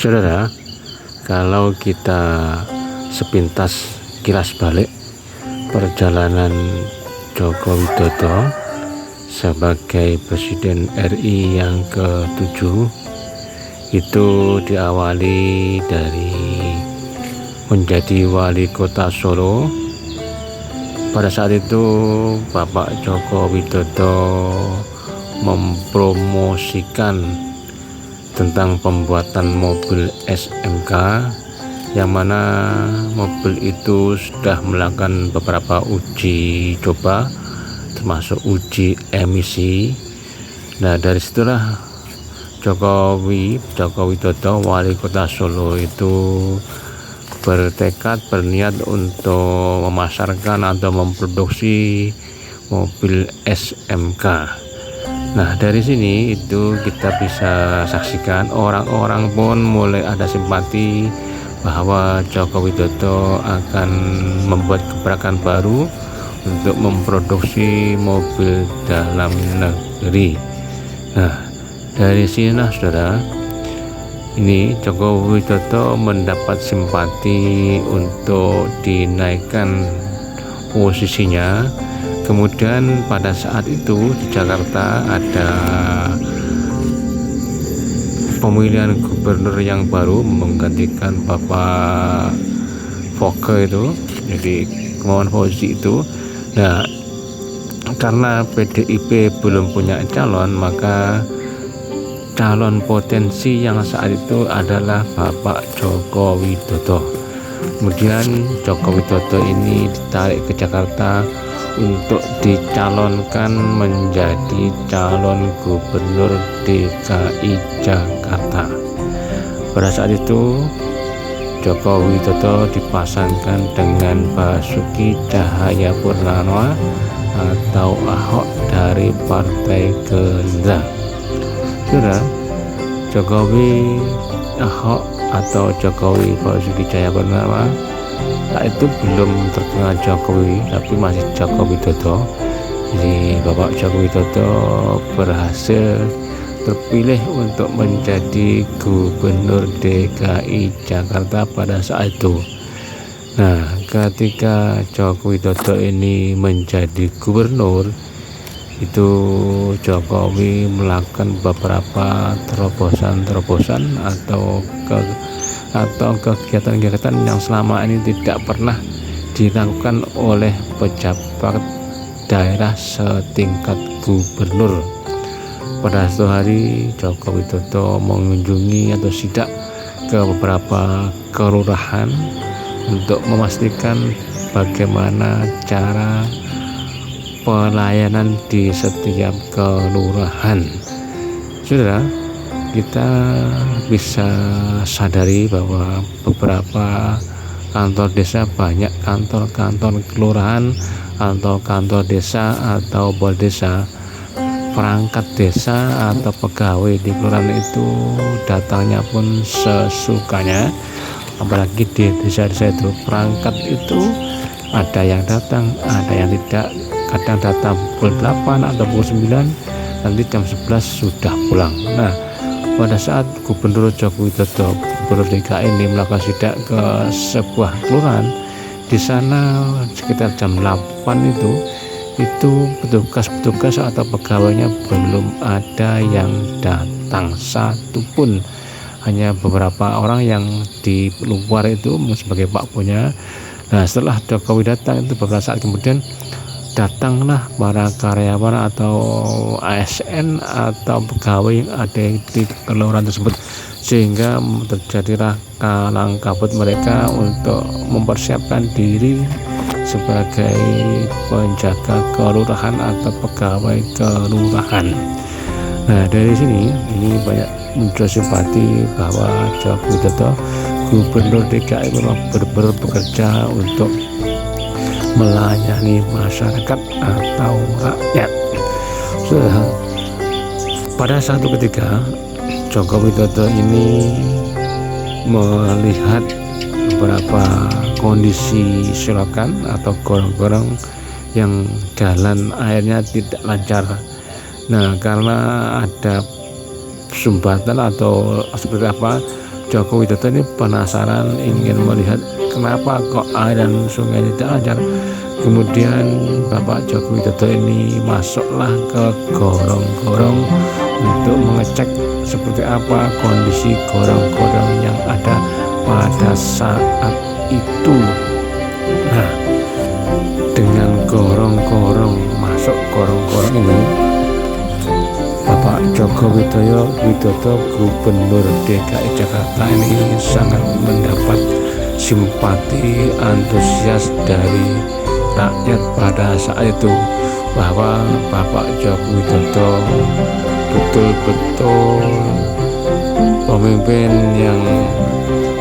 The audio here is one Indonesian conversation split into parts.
Saudara, kalau kita sepintas kilas balik perjalanan Joko Widodo sebagai Presiden RI yang ke-7, itu diawali dari menjadi wali kota Solo. Pada saat itu Bapak Joko Widodo mempromosikan tentang pembuatan mobil SMK, yang mana mobil itu sudah melakukan beberapa uji coba termasuk uji emisi. Nah, dari situlah Joko Widodo wali kota Solo itu berniat untuk memasarkan atau memproduksi mobil SMK. Nah, dari sini itu kita bisa saksikan orang-orang pun mulai ada simpati bahwa Joko Widodo akan membuat gebrakan baru untuk memproduksi mobil dalam negeri. Nah, dari sinilah saudara, ini Joko Widodo mendapat simpati untuk dinaikkan posisinya. Kemudian pada saat itu di Jakarta ada pemilihan gubernur yang baru menggantikan Bapak Foke itu, jadi kemauan Fauzi itu. Nah, karena PDIP belum punya calon, maka calon potensi yang saat itu adalah Bapak Joko Widodo. Kemudian Joko Widodo ini ditarik ke Jakarta untuk dicalonkan menjadi calon gubernur DKI Jakarta. Pada saat itu Joko Widodo dipasangkan dengan Basuki Cahayapurnama atau Ahok dari Partai Gerindra. Saudara, Jokowi Ahok atau Jokowi Basuki Cahayapurnama itu belum terkenal Jokowi, tapi masih Joko Widodo. Jadi Bapak Joko Widodo berhasil terpilih untuk menjadi gubernur DKI Jakarta pada saat itu. Nah, ketika Joko Widodo ini menjadi gubernur, itu Jokowi melakukan beberapa terobosan-terobosan atau kegiatan-kegiatan yang selama ini tidak pernah dilakukan oleh pejabat daerah setingkat gubernur. Pada suatu hari Joko Widodo mengunjungi atau sidak ke beberapa kelurahan untuk memastikan bagaimana cara pelayanan di setiap kelurahan. Saudara, kita bisa sadari bahwa beberapa kantor desa, banyak kantor-kantor kelurahan atau kantor desa atau bol desa, perangkat desa atau pegawai di kelurahan itu datangnya pun sesukanya. Apalagi di desa-desa itu perangkat itu ada yang datang, ada yang tidak. Kadang datang pukul 8 atau pukul 9, nanti jam 11 sudah pulang. Nah, pada saat Gubernur Joko Widodo, Gubernur DKI ini melakukan sidak ke sebuah kelurahan, di sana sekitar jam 8 itu petugas atau pegawainya belum ada yang datang satupun. Hanya beberapa orang yang di luar itu sebagai Pak punya. Nah, setelah Jokowi datang itu beberapa saat kemudian datanglah para karyawan atau ASN atau pegawai yang ada di kelurahan tersebut, sehingga terjadilah kalang kabut mereka untuk mempersiapkan diri sebagai penjaga kelurahan atau pegawai kelurahan. Nah, dari sini ini banyak muncul simpati bahwa Joko Widodo Gubernur DKI memang benar-benar bekerja untuk melayani masyarakat atau rakyat. Pada satu ketika Joko Widodo ini melihat beberapa kondisi selokan atau gorong-gorong yang jalan airnya tidak lancar. Nah, karena ada sumbatan atau seperti apa, Joko Widodo ini penasaran ingin melihat kenapa kok air dan sungai tidak lancar. Kemudian Bapak Joko Widodo ini masuklah ke gorong-gorong untuk mengecek seperti apa kondisi gorong-gorong yang ada pada saat itu. Nah, dengan gorong-gorong, masuk gorong-gorong ini, Bapak Joko Widodo Gubernur DKI Jakarta ini sangat mendapat simpati antusias dari rakyat pada saat itu, bahwa Bapak Joko Widodo betul-betul pemimpin yang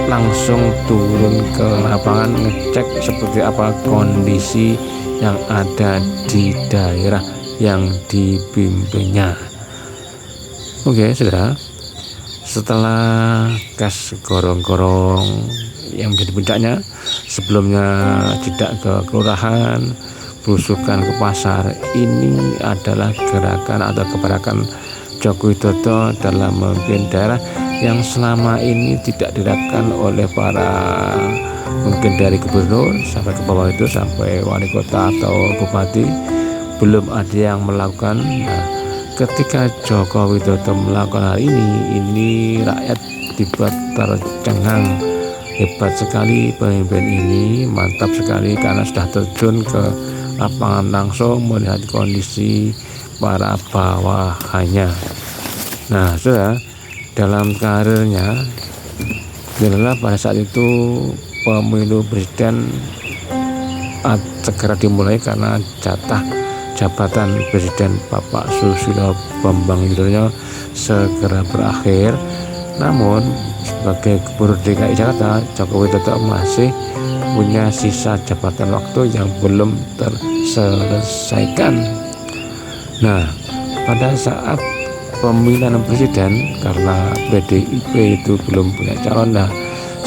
langsung turun ke lapangan ngecek seperti apa kondisi yang ada di daerah yang dipimpinnya. Oke, saudara, setelah gas gorong-gorong yang menjadi puncaknya, sebelumnya tidak ke kelurahan, belusukan ke pasar, ini adalah gerakan atau keberakan Joko Widodo dalam memimpin daerah yang selama ini tidak dilakukan oleh para, mungkin dari gubernur sampai ke bawah itu, sampai wali kota atau bupati, belum ada yang melakukan. Nah, ketika Joko Widodo melakukan hal ini rakyat dibuat tercengang. Hebat sekali pemimpin ini, mantap sekali karena sudah terjun ke lapangan langsung melihat kondisi para bawahannya. Nah, saudara, dalam karirnya adalah pada saat itu pemilu presiden segera dimulai karena jatah jabatan presiden Bapak Susilo Bambang Yudhoyono segera berakhir. Namun sebagai Gubernur DKI Jakarta, Joko Widodo masih punya sisa jabatan waktu yang belum terselesaikan. Nah, pada saat pemilihan presiden, karena PDIP itu belum punya calon, nah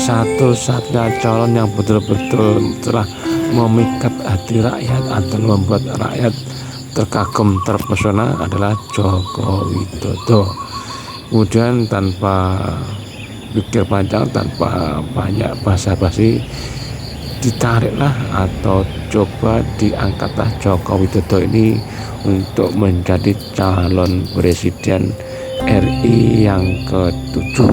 satu-satunya calon yang betul-betul telah memikat hati rakyat atau membuat rakyat terkagum terpesona adalah Joko Widodo. Kemudian tanpa pikir panjang, tanpa banyak basa-basi, ditariklah atau coba diangkatlah Joko Widodo ini untuk menjadi calon presiden RI yang ke-7.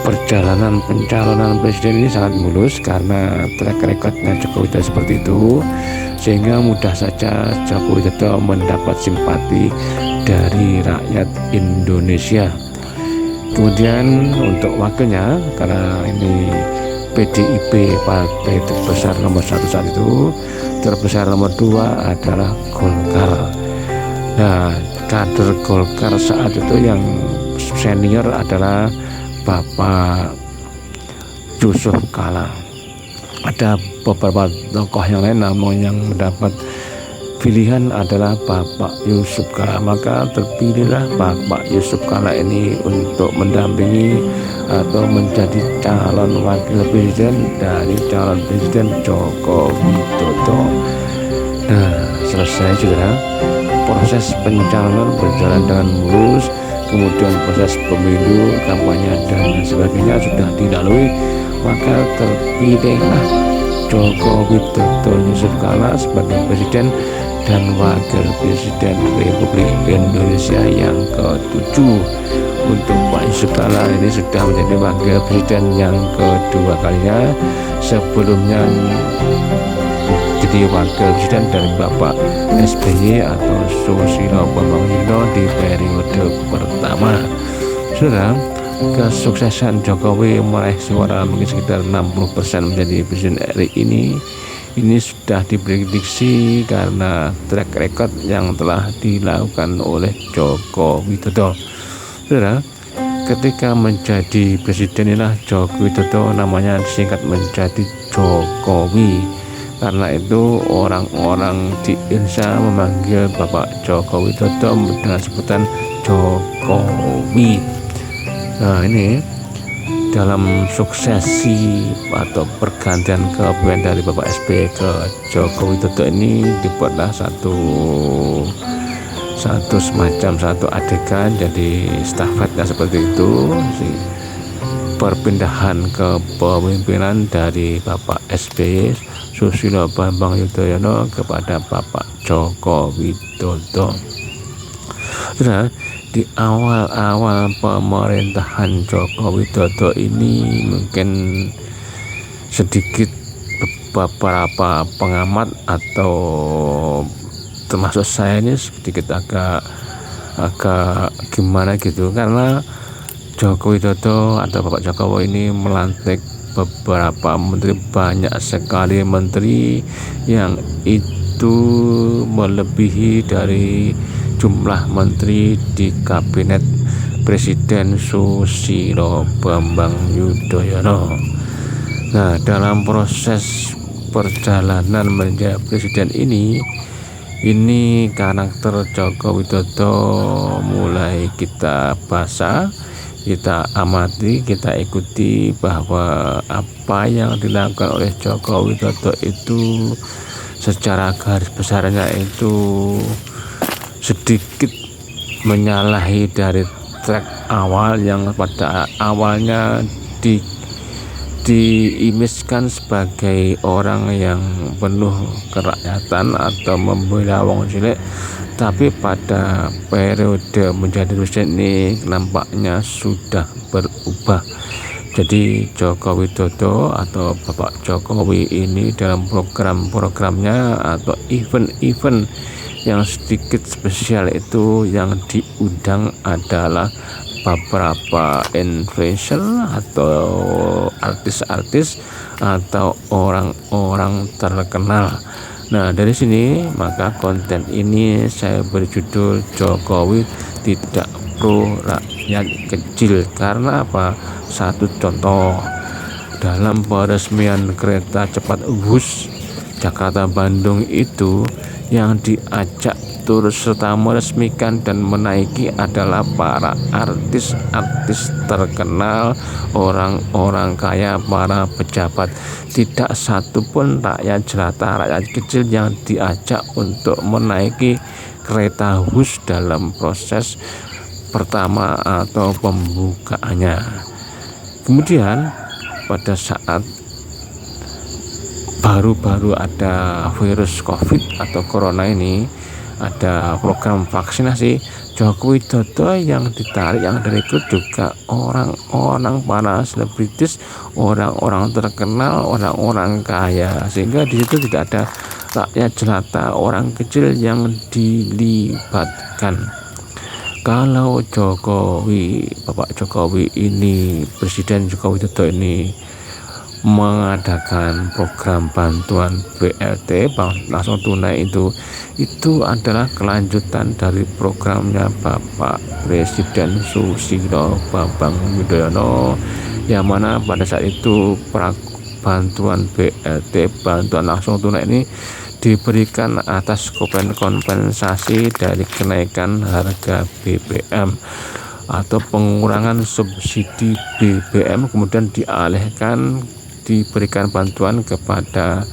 Perjalanan pencalonan presiden ini sangat mulus karena track recordnya Joko Widodo seperti itu, sehingga mudah saja Joko Widodo mendapat simpati dari rakyat Indonesia. Kemudian untuk wakilnya, karena ini PDIP partai terbesar nomor 1 saat itu, terbesar nomor 2 adalah Golkar. Nah, kader Golkar saat itu yang senior adalah Bapak Yusuf Kalla. Ada beberapa tokoh yang lain, namun yang mendapat pilihan adalah Bapak Yusuf Kalla. Maka terpilihlah Bapak Yusuf Kalla ini untuk mendampingi atau menjadi calon wakil presiden dari calon presiden Joko Widodo. Nah, selesai saudara, proses pencalonan berjalan dengan mulus. Kemudian proses pemilu, kampanye dan sebagainya sudah dilalui, maka terpilihlah Joko Widodo Yusuf Kalla sebagai presiden dan wakil presiden Republik Indonesia yang ke-7. Untuk Pak Yusuf Kalla ini sudah menjadi wakil presiden yang kedua kalinya. Sebelumnya jadi wakil presiden dari Bapak SBY atau Susilo Bambang Yudhoyono di periode pertama. Saudara, kesuksesan Jokowi meraih suara mungkin sekitar 60% menjadi presiden RI ini sudah diprediksi karena track record yang telah dilakukan oleh Joko Widodo. Saudara, ketika menjadi presiden inilah Joko Widodo namanya disingkat menjadi Jokowi. Karena itu orang-orang di Indonesia memanggil Bapak Joko Widodo dengan sebutan Jokowi. Nah, ini dalam suksesi atau pergantian kepemimpinan dari Bapak SBY ke Joko Widodo ini dibuatlah satu semacam satu adegan, jadi stafetnya seperti itu. perpindahan kepemimpinan dari Bapak SBY Susilo Bambang Yudhoyono kepada Bapak Joko Widodo. Nah, di awal-awal pemerintahan Joko Widodo ini mungkin sedikit beberapa pengamat atau termasuk saya ini sedikit agak gimana gitu, karena Joko Widodo atau Bapak Jokowi ini melantik beberapa menteri, banyak sekali menteri yang itu melebihi dari jumlah menteri di kabinet Presiden Susilo Bambang Yudhoyono. Nah, dalam proses perjalanan menjadi presiden ini karakter Joko Widodo mulai kita baca, kita amati, kita ikuti bahwa apa yang dilakukan oleh Joko Widodo itu secara garis besarnya itu sedikit menyalahi dari track awal yang pada awalnya diimiskan sebagai orang yang penuh kerakyatan atau membela wong cilik, tapi pada periode menjadi presiden ini nampaknya sudah berubah. Jadi Joko Widodo atau Bapak Jokowi ini dalam program-programnya atau event-event yang sedikit spesial itu yang diundang adalah beberapa influencer atau artis-artis atau orang-orang terkenal. Nah, dari sini maka konten ini saya beri judul Jokowi tidak pro rakyat kecil. Karena apa? Satu contoh, dalam peresmian kereta cepat Wush Jakarta Bandung itu yang diajak turut serta meresmikan dan menaiki adalah para artis-artis terkenal, orang-orang kaya, para pejabat. Tidak satupun rakyat jelata, rakyat kecil yang diajak untuk menaiki kereta Wush dalam proses pertama atau pembukaannya. Kemudian pada saat baru-baru ada virus COVID atau corona ini, ada program vaksinasi, Joko Widodo yang ditarik, yang direkrut juga orang-orang para selebritis, orang-orang terkenal, orang-orang kaya, sehingga di situ tidak ada rakyat jelata, orang kecil yang dilibatkan. Kalau Bapak Jokowi ini, Presiden Joko Widodo ini mengadakan program bantuan BLT langsung tunai itu adalah kelanjutan dari programnya Bapak Presiden Susilo Bambang Yudhoyono, yang mana pada saat itu bantuan BLT, bantuan langsung tunai ini diberikan atas kompensasi dari kenaikan harga BBM atau pengurangan subsidi BBM, kemudian diberikan bantuan kepada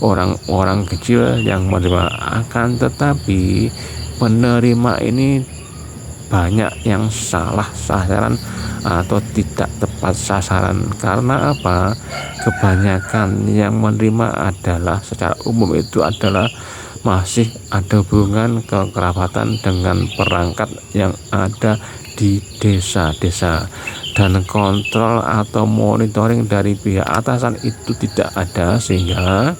orang-orang kecil yang menerima. Akan tetapi penerima ini banyak yang salah sasaran atau tidak tepat sasaran. Karena apa? Kebanyakan yang menerima adalah secara umum itu adalah masih ada hubungan kekerabatan dengan perangkat yang ada di desa-desa, dan kontrol atau monitoring dari pihak atasan itu tidak ada, sehingga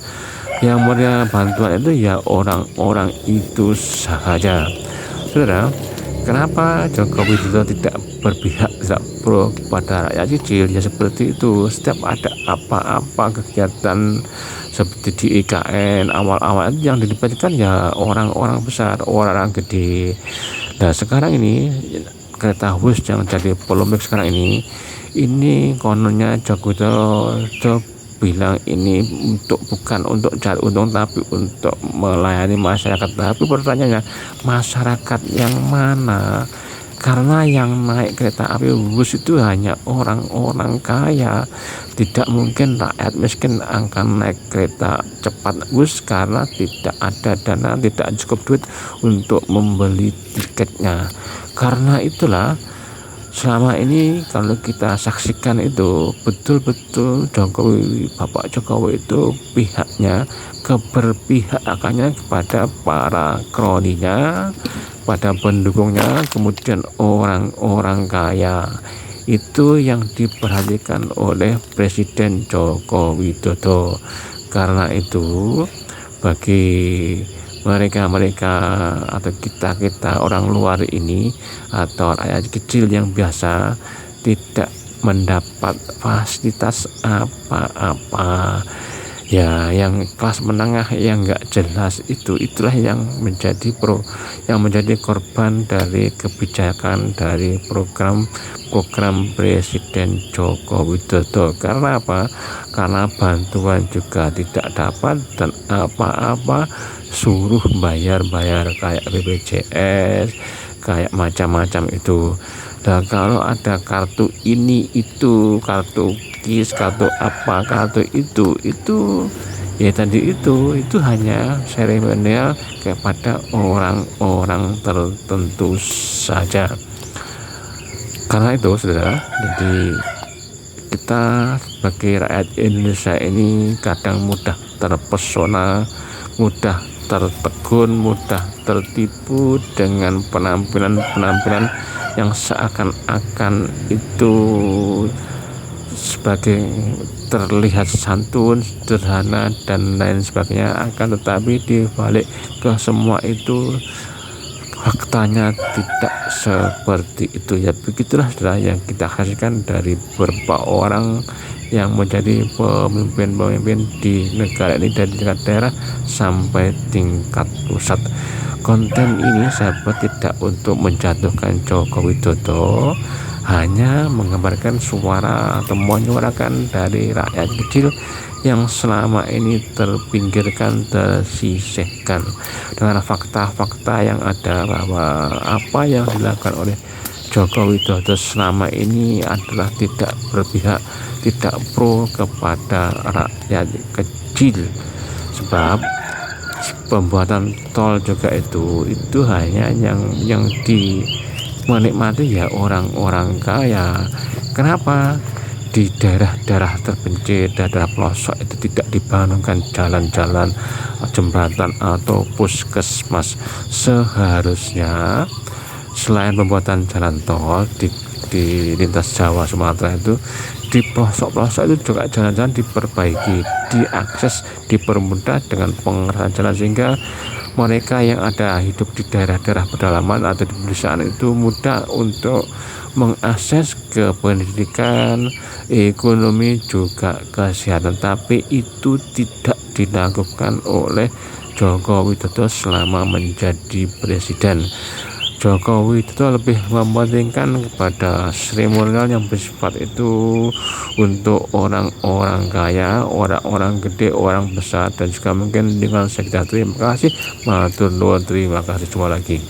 yang menerima bantuan itu ya orang-orang itu saja. Saudara, kenapa Joko Widodo tidak berpihak, tidak pro kepada rakyat kecil? Ya seperti itu, setiap ada apa-apa kegiatan seperti di IKN awal-awal yang dilibatkan ya orang-orang besar, orang gede. Nah, sekarang ini kereta Wush yang jadi polemik sekarang ini kononnya Joko Widodo bilang ini bukan untuk cari untung, tapi untuk melayani masyarakat. Tapi pertanyaannya, masyarakat yang mana? Karena yang naik kereta api Wush itu hanya orang-orang kaya. Tidak mungkin rakyat miskin akan naik kereta cepat Wush karena tidak ada dana, tidak cukup duit untuk membeli tiketnya. Karena itulah selama ini kalau kita saksikan itu betul-betul Bapak Jokowi itu pihaknya keberpihakannya kepada para kroninya, pada pendukungnya, kemudian orang-orang kaya itu yang diperhatikan oleh Presiden Joko Widodo. Karena itu bagi mereka atau kita orang luar ini atau rakyat kecil yang biasa tidak mendapat fasilitas apa-apa ya, yang kelas menengah yang enggak jelas itulah yang menjadi korban dari kebijakan dari program Presiden Joko Widodo. Karena apa? Karena bantuan juga tidak dapat dan apa-apa suruh bayar kayak BPJS, kayak macam-macam itu. Dan kalau ada kartu ini itu, kartu KIS, kartu itu ya tadi itu hanya seremonial kepada orang-orang tertentu saja. Karena itu saudara, jadi kita sebagai rakyat Indonesia ini kadang mudah terpesona, mudah tertegun, mudah tertipu dengan penampilan yang seakan-akan itu sebagai terlihat santun, sederhana dan lain sebagainya, akan tetapi dibalik ke semua itu faktanya tidak seperti itu ya. Begitulah saudara yang kita hasilkan dari beberapa orang yang menjadi pemimpin di negara ini, dari tingkat daerah sampai tingkat pusat. Konten ini sahabat tidak untuk menjatuhkan Joko Widodo, hanya menggambarkan suara atau menyuarakan dari rakyat kecil yang selama ini terpinggirkan, tersisihkan dengan fakta-fakta yang ada bahwa apa yang dilakukan oleh Joko Widodo selama ini adalah tidak berpihak, tidak pro kepada rakyat kecil. Sebab pembuatan tol juga itu hanya yang menikmati ya orang-orang kaya. Kenapa? Di daerah-daerah terpencil, daerah pelosok itu tidak dibangunkan jalan-jalan, jembatan atau puskesmas. Seharusnya selain pembuatan jalan tol di lintas Jawa Sumatera itu, di pelosok-pelosok itu juga jalan-jalan diperbaiki, diakses, dipermudah dengan pengerasan jalan, sehingga mereka yang ada hidup di daerah-daerah pedalaman atau di pedesaan itu mudah untuk mengakses ke pendidikan, ekonomi, juga kesehatan. Tapi itu tidak dilakukan oleh Joko Widodo selama menjadi presiden. Joko Widodo lebih mementingkan kepada seremonial yang bersifat itu untuk orang-orang kaya, orang-orang gede, orang besar, dan juga mungkin dengan sekitar. Terima kasih, matur nuwun, terima kasih, jumpa lagi.